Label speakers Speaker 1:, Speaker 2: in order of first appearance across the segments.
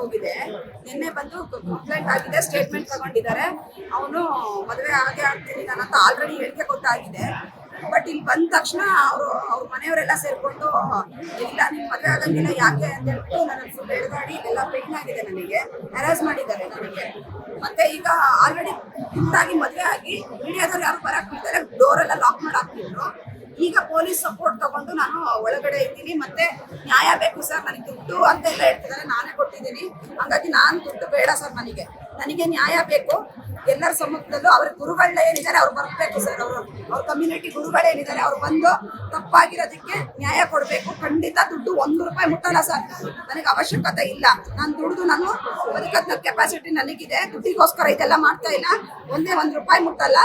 Speaker 1: ಹೋಗಿದೆ. ನಿನ್ನೆ ಬಂದು ಕಂಪ್ಲೇಂಟ್ ಆಗಿದೆ, ಸ್ಟೇಟ್ಮೆಂಟ್ ತಗೊಂಡಿದ್ದಾರೆ. ಅವನು ಮದುವೆ ಆಗ್ತೀನಿ ನಾನು ಅಂತ ಆಲ್ರೆಡಿ ಹೇಳಿಕೆ ಕೊಟ್ಟಾಗಿದೆ. ಬಟ್ ಇಲ್ಲಿ ಬಂದ ತಕ್ಷಣ ಅವ್ರ ಮನೆಯವರೆಲ್ಲ ಸೇರ್ಕೊಂಡು ಇಲ್ಲ ನಿಮ್ ಮದುವೆ ಆಗಂಗಿಲ್ಲ ಯಾಕೆ ಅಂತ ಹೇಳ್ಬಿಟ್ಟು ನನ್ನ ಫುಲ್ ಎಳೆದಾಡಿ ಎಲ್ಲ ಪೇನ್ ಆಗಿದೆ, ನನಗೆ ಹ್ಯಾರಾಸ್ ಮಾಡಿದ್ದಾರೆ ನನಗೆ. ಮತ್ತೆ ಈಗ ಆಲ್ರೆಡಿ ಇಂತಾಗಿ ಮದುವೆ ಆಗಿ ಮೀಡಿಯಾದವ್ರು ಯಾರು ಬರಕ್ ಬಿಡ್ತಾರೆ, ಡೋರ್ ಎಲ್ಲ ಲಾಕ್ ಮಾಡಿ ಹಾಕ್ತಿದ್ರು. ಈಗ ಪೊಲೀಸ್ ಸಪೋರ್ಟ್ ತಗೊಂಡು ನಾನು ಒಳಗಡೆ ಇದ್ದೀನಿ. ಮತ್ತೆ ನ್ಯಾಯ ಬೇಕು ಸರ್, ನನಗೆ ದುಡ್ಡು ಅಂತ ಎಲ್ಲ ಹೇಳ್ತಿದ್ದಾರೆ, ನಾನೇ ಕೊಟ್ಟಿದ್ದೀನಿ. ಹಾಗಾಗಿ ನಾನು ದುಡ್ಡು ಬೇಡ ಸರ್, ನನಗೆ ನ್ಯಾಯ ಬೇಕು. ಎಲ್ಲರ ಸಮ್ಮುಖದಲ್ಲೂ ಅವ್ರ ಗುರುಗಳೇ ಏನಿದ್ದಾರೆ ಅವ್ರು ಬರಬೇಕು ಸರ್. ಅವ್ರ ಕಮ್ಯುನಿಟಿ ಗುರುಗಳೇನಿದ್ದಾರೆ ಅವ್ರು ಬಂದು ತಪ್ಪಾಗಿರೋದಕ್ಕೆ ನ್ಯಾಯ ಕೊಡಬೇಕು. ಖಂಡಿತ ದುಡ್ಡು 1 ರೂಪಾಯಿ ಮುಟ್ಟಲ್ಲ ಸರ್, ನನಗೆ ಅವಶ್ಯಕತೆ ಇಲ್ಲ. ನಾನು ದುಡ್ದು ನಾನು ಬದುಕದ ಕೆಪಾಸಿಟಿ ನನಗಿದೆ, ದುಡ್ಡಿಗೋಸ್ಕರ ಇದೆಲ್ಲ ಮಾಡ್ತಾ ಇಲ್ಲ. 1 ರೂಪಾಯಿ ಮುಟ್ಟಲ್ಲ.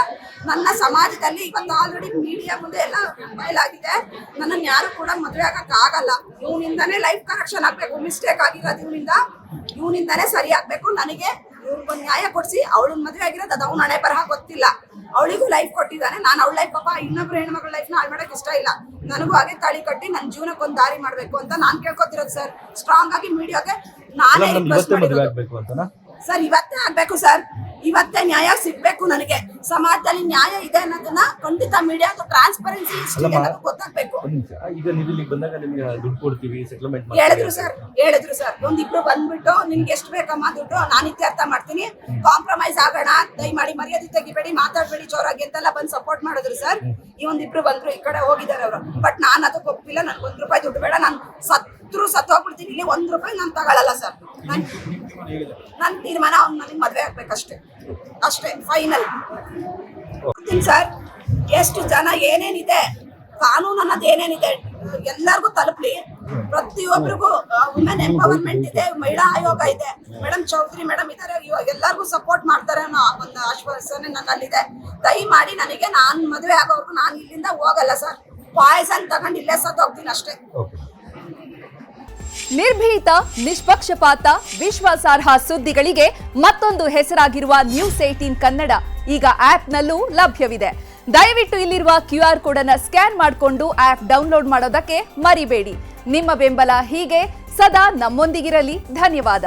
Speaker 1: ನನ್ನ ಸಮಾಜದಲ್ಲಿ ಇವತ್ತು ಆಲ್ರೆಡಿ ಮೀಡಿಯಾ ಮುಂದೆ ಎಲ್ಲ ಬಯಲಾಗಿದೆ. ನನ್ನನ್ನು ಯಾರು ಕೂಡ ಮದುವೆ ಆಗಲ್ಲ. ಇವನಿಂದಾನೇ ಲೈಫ್ ಕರೆಕ್ಷನ್ ಆಗ್ಬೇಕು. ಮಿಸ್ಟೇಕ್ ಆಗಿರೋದು ಇವನಿಂದಾನೇ ಸರಿ ಆಗ್ಬೇಕು. ನನಗೆ ಇವ್ರಿಗೊಂದು ನ್ಯಾಯ ಕೊಡಿಸಿ. ಅವಳನ್ನ ಮದುವೆ ಆಗಿರೋದು ಅದು ಅವ್ನ ಹಣೆ ಬರಹ ಗೊತ್ತಿಲ್ಲ. ಅವಳಿಗೂ ಲೈಫ್ ಕೊಟ್ಟಿದ್ದಾನೆ, ನಾನು ಅವಳ ಲೈಫ್ ಪಾಪ ಇನ್ನೊಬ್ರು ಹೆಣ್ಮಕ್ಳ ಲೈಫ್ನ ಹಾಳು ಮಾಡೋಕೆ ಇಷ್ಟ ಇಲ್ಲ. ನನಗೂ ಹಾಗೆ ತಾಳಿ ಕಟ್ಟಿ ನನ್ನ ಜೀವನಕ್ಕೆ ಒಂದು ದಾರಿ ಮಾಡಬೇಕು ಅಂತ ನಾನು ಕೇಳ್ಕೊತಿರೋದು ಸರ್. ಸ್ಟ್ರಾಂಗ್ ಆಗಿ ಮೀಡಿಯಾಗೆ ನಾನೇ ಸರ್, ಇವತ್ತೇ ಆಗ್ಬೇಕು ಸರ್, ಇವತ್ತೇ ನ್ಯಾಯ ಸಿಗ್ಬೇಕು. ನನಗೆ ಸಮಾಜದಲ್ಲಿ ನ್ಯಾಯ ಇದೆ ಅನ್ನೋದನ್ನ ಖಂಡಿತ ಮೀಡಿಯಾದ ಟ್ರಾನ್ಸ್ಪರೆನ್ಸಿ ಗೊತ್ತಾಗ್ಬೇಕು. ಹೇಳಿದ್ರು ಸರ್ ಒಂದಿಬ್ರು ಬಂದ್ಬಿಟ್ಟು ನಿಮ್ಗೆ ಎಷ್ಟು ಬೇಕಮ್ಮ ದುಡ್ಡು, ನಾನು ಇತ್ಯರ್ಥ ಮಾಡ್ತೀನಿ, ಕಾಂಪ್ರಮೈಸ್ ಆಗೋಣ, ದಯಮಾಡಿ ಮರ್ಯಾದೆ ತೆಗಿಬೇಡಿ, ಮಾತಾಡ್ಬೇಡಿ ಜೋರಾಗಿ ಅಂತೆಲ್ಲ ಬಂದು ಸಪೋರ್ಟ್ ಮಾಡಿದ್ರು ಸರ್. ಈ ಒಂದಿಬ್ರು ಬಂದ್ರು, ಈ ಕಡೆ ಹೋಗಿದ್ದಾರೆ ಅವರು. ಬಟ್ ನಾನು ಅದಕ್ಕೆ ಒಪ್ಪಿಲ್ಲ. ನನ್ಗೆ 1 ರೂಪಾಯಿ ದುಡ್ಡು ಬೇಡ, ನಾನು ಸತ್ತೋಗ್ಬಿಡ್ತೀನಿ. ಇಲ್ಲಿ 1 ರೂಪಾಯಿ ನಾನು ತಗೊಳ್ಳಲ್ಲ ಸರ್. ನನ್ನ ತೀರ್ಮಾನ ಅವ್ನು ನನಗೆ ಮದುವೆ ಅಷ್ಟೇ ಫೈನಲ್ ಸರ್. ಎಷ್ಟು ಜನ ಏನೇನಿದೆ ಕಾನೂನು ಅನ್ನೋದು ಏನೇನಿದೆ ಎಲ್ಲರಿಗೂ ತಲುಪಲಿ. ಪ್ರತಿಯೊಬ್ಬರಿಗೂ ವುಮೆನ್ ಎಂಪವರ್ಮೆಂಟ್ ಇದೆ, ಮಹಿಳಾ ಆಯೋಗ ಇದೆ, ಮೇಡಮ್ ಚೌಧರಿ ಮೇಡಮ್ ಇದ್ದಾರೆ, ಎಲ್ಲರಿಗೂ ಸಪೋರ್ಟ್ ಮಾಡ್ತಾರೆ ಅನ್ನೋ ಒಂದು ಆಶ್ವಾಸನೆ ನನ್ನಲ್ಲಿದೆ. ದಯಮಾಡಿ ನನಗೆ ನಾನು ಮದುವೆ ಆಗೋರ್ಗು ನಾನು ಇಲ್ಲಿಂದ ಹೋಗಲ್ಲ ಸರ್. ಪಾಯ್ಸನ್ ತಗೊಂಡು ಇಲ್ಲೇ ಸತ್ತೋಗ್ತೀನಿ ಅಷ್ಟೇ.
Speaker 2: ನಿರ್ಭೀತ, ನಿಷ್ಪಕ್ಷಪಾತ, ವಿಶ್ವಾಸಾರ್ಹ ಸುದ್ದಿಗಳಿಗೆ ಮತ್ತೊಂದು ಹೆಸರಾಗಿರುವ News18 ಕನ್ನಡ ಈಗ ಆಪ್ನಲ್ಲೂ ಲಭ್ಯವಿದೆ. ದಯವಿಟ್ಟು ಇಲ್ಲಿರುವ QR ಕೋಡ್ ಅನ್ನು ಸ್ಕ್ಯಾನ್ ಮಾಡಿಕೊಂಡು ಆಪ್ ಡೌನ್ಲೋಡ್ ಮಾಡೋದಕ್ಕೆ ಮರಿಬೇಡಿ. ನಿಮ್ಮ ಬೆಂಬಲ ಹೀಗೆ ಸದಾ ನಮ್ಮೊಂದಿಗಿರಲಿ. ಧನ್ಯವಾದ.